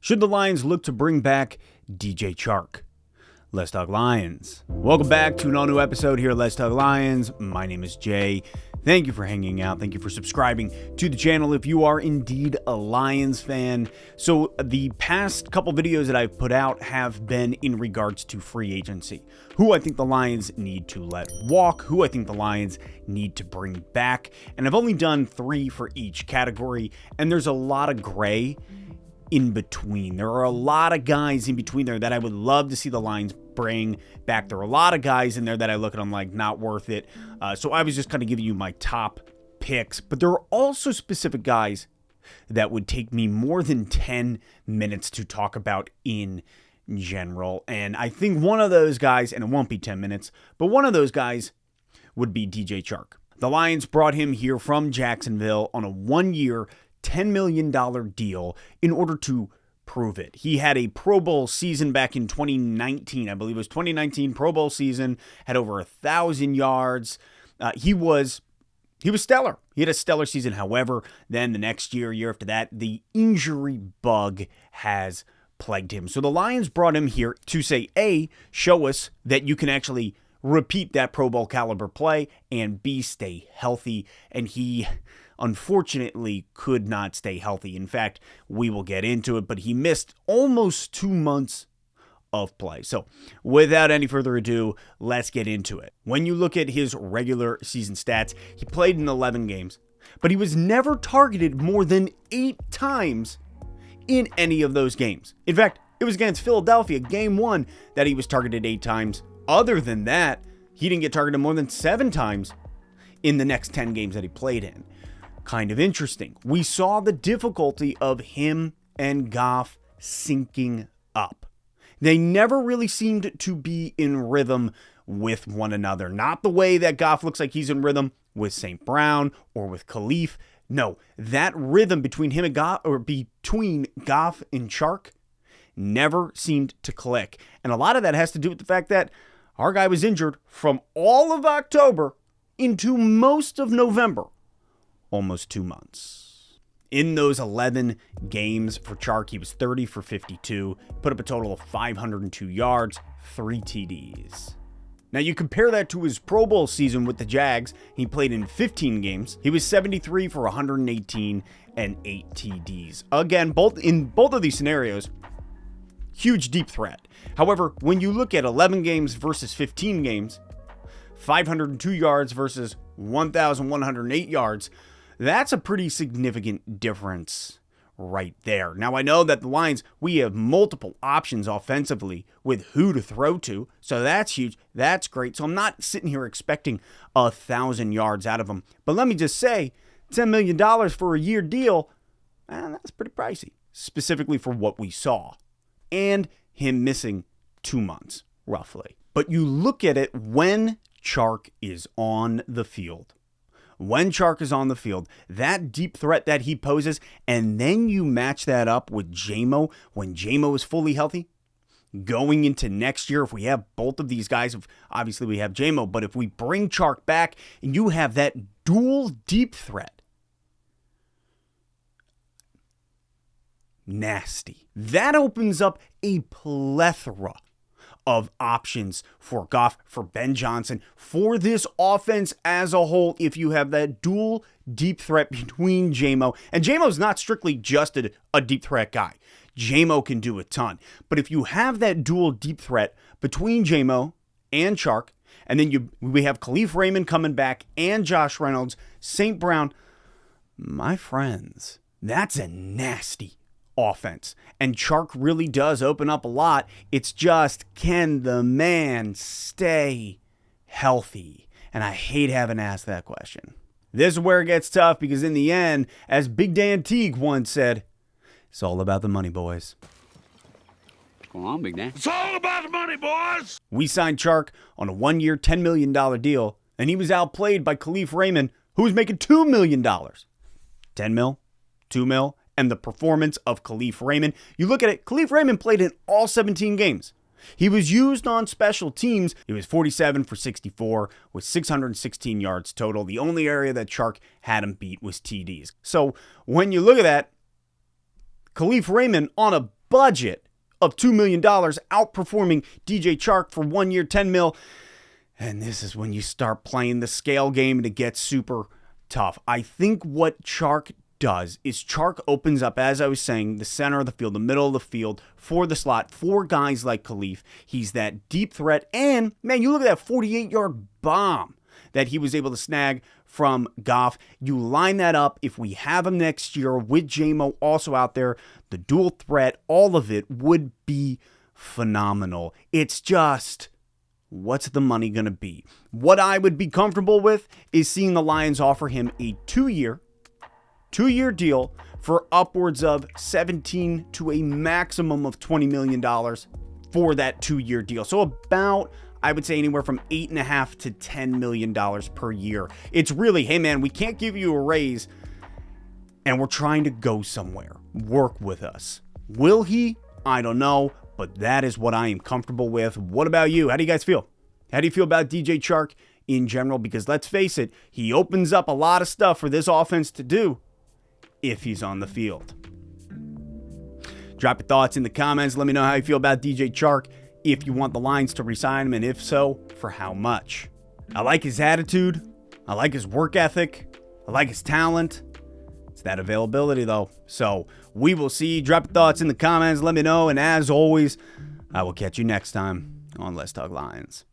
Should the Lions look to bring back DJ Chark? Let's Talk Lions. Welcome back to an all-new episode here at Let's Talk Lions. My name is Jay. Thank you for hanging out. Thank you for subscribing to the channel if you are indeed a Lions fan. So the past couple videos that I've put out have been in regards to free agency. Who I think the Lions need to let walk, who I think the Lions need to bring back. And I've only done 3 for each category, and there's a lot of gray in between. There are a lot of guys in between there that I would love to see the Lions bring back. There are a lot of guys in there that I look at them like not worth it. So I was just kind of giving you my top picks, but there are also specific guys that would take me more than 10 minutes to talk about in general. And I think one of those guys, and it won't be 10 minutes, but one of those guys would be DJ Chark. The Lions brought him here from Jacksonville on a 1-year, $10 million deal in order to prove it. He had a Pro Bowl season back in 2019. I believe it was 2019 Pro Bowl season, had over 1,000 yards. He was stellar. He had a stellar season. However, then the next year after that, the injury bug has plagued him. So the Lions brought him here to say, A, show us that you can actually repeat that Pro Bowl caliber play, and B, stay healthy. And he unfortunately could not stay healthy. In fact, we will get into it, but he missed almost 2 months of play. So without any further ado, let's get into it. When you look at his regular season stats, he played in 11 games, but he was never targeted more than 8 times in any of those games. In fact, it was against Philadelphia, game 1, that he was targeted 8 times. Other than that, he didn't get targeted more than 7 times in the next 10 games that he played in. Kind of interesting. We saw the difficulty of him and Goff syncing up. They never really seemed to be in rhythm with one another. Not the way that Goff looks like he's in rhythm with St. Brown or with Khalif. No, that rhythm between him and Goff, or between Goff and Chark, never seemed to click. And a lot of that has to do with the fact that our guy was injured from all of October into most of November. Almost 2 months. In those 11 games for Chark, he was 30 for 52, put up a total of 502 yards, 3 TDs. Now you compare that to his Pro Bowl season with the Jags. He played in 15 games. He was 73 for 118 and 8 TDs. Again, in both of these scenarios, huge deep threat. However, when you look at 11 games versus 15 games, 502 yards versus 1,108 yards, that's a pretty significant difference right there. Now, I know that the Lions, we have multiple options offensively with who to throw to, so that's huge. That's great. So I'm not sitting here expecting 1,000 yards out of him. But let me just say, $10 million for a year deal, that's pretty pricey, specifically for what we saw. And him missing 2 months, roughly. But you look at it when Chark is on the field. When Chark is on the field, that deep threat that he poses, and then you match that up with J-Mo when J-Mo is fully healthy. Going into next year, if we have both of these guys, obviously we have J-Mo, but if we bring Chark back and you have that dual deep threat, nasty. That opens up a plethora of options for Goff, for Ben Johnson, for this offense as a whole, if you have that dual deep threat between J-Mo. And J-Mo's not strictly just a deep threat guy. J-Mo can do a ton. But if you have that dual deep threat between J-Mo and Chark, and then we have Khalif Raymond coming back and Josh Reynolds, St. Brown, my friends, that's a nasty offense. And Chark really does open up a lot. It's just, can the man stay healthy? And I hate having to ask that question. This is where it gets tough, because in the end, as Big Dan Teague once said, it's all about the money, boys. What's going on, Big Dan? It's all about the money, boys! We signed Chark on a 1-year, $10 million deal, and he was outplayed by Khalif Raymond, who was making $2 million. 10 mil, 2 mil, and the performance of Khalif Raymond. You look at it, Khalif Raymond played in all 17 games. He was used on special teams. He was 47 for 64 with 616 yards total. The only area that Chark had him beat was TDs. So when you look at that, Khalif Raymond on a budget of $2 million, outperforming DJ Chark for 1 year, 10 mil. And this is when you start playing the scale game and it gets super tough. I think what Chark does is Chark opens up, as I was saying, the center of the field, the middle of the field for the slot for guys like Khalif. He's that deep threat. And, man, you look at that 48-yard bomb that he was able to snag from Goff. You line that up, if we have him next year with J-Mo also out there, the dual threat, all of it would be phenomenal. It's just, what's the money going to be? What I would be comfortable with is seeing the Lions offer him a two-year deal for upwards of 17 to a maximum of $20 million for that 2-year deal. So about, I would say, anywhere from $8.5 to $10 million per year. It's really, hey man, we can't give you a raise and we're trying to go somewhere. Work with us. Will he? I don't know, but that is what I am comfortable with. What about you? How do you guys feel? How do you feel about DJ Chark in general? Because let's face it, he opens up a lot of stuff for this offense to do if he's on the field. Drop your thoughts in the comments. Let me know how you feel about DJ Chark, if you want the Lions to re-sign him, and if so, for how much. I like his attitude. I like his work ethic. I like his talent. It's that availability, though. So we will see. Drop your thoughts in the comments. Let me know. And as always, I will catch you next time on Let's Talk Lions.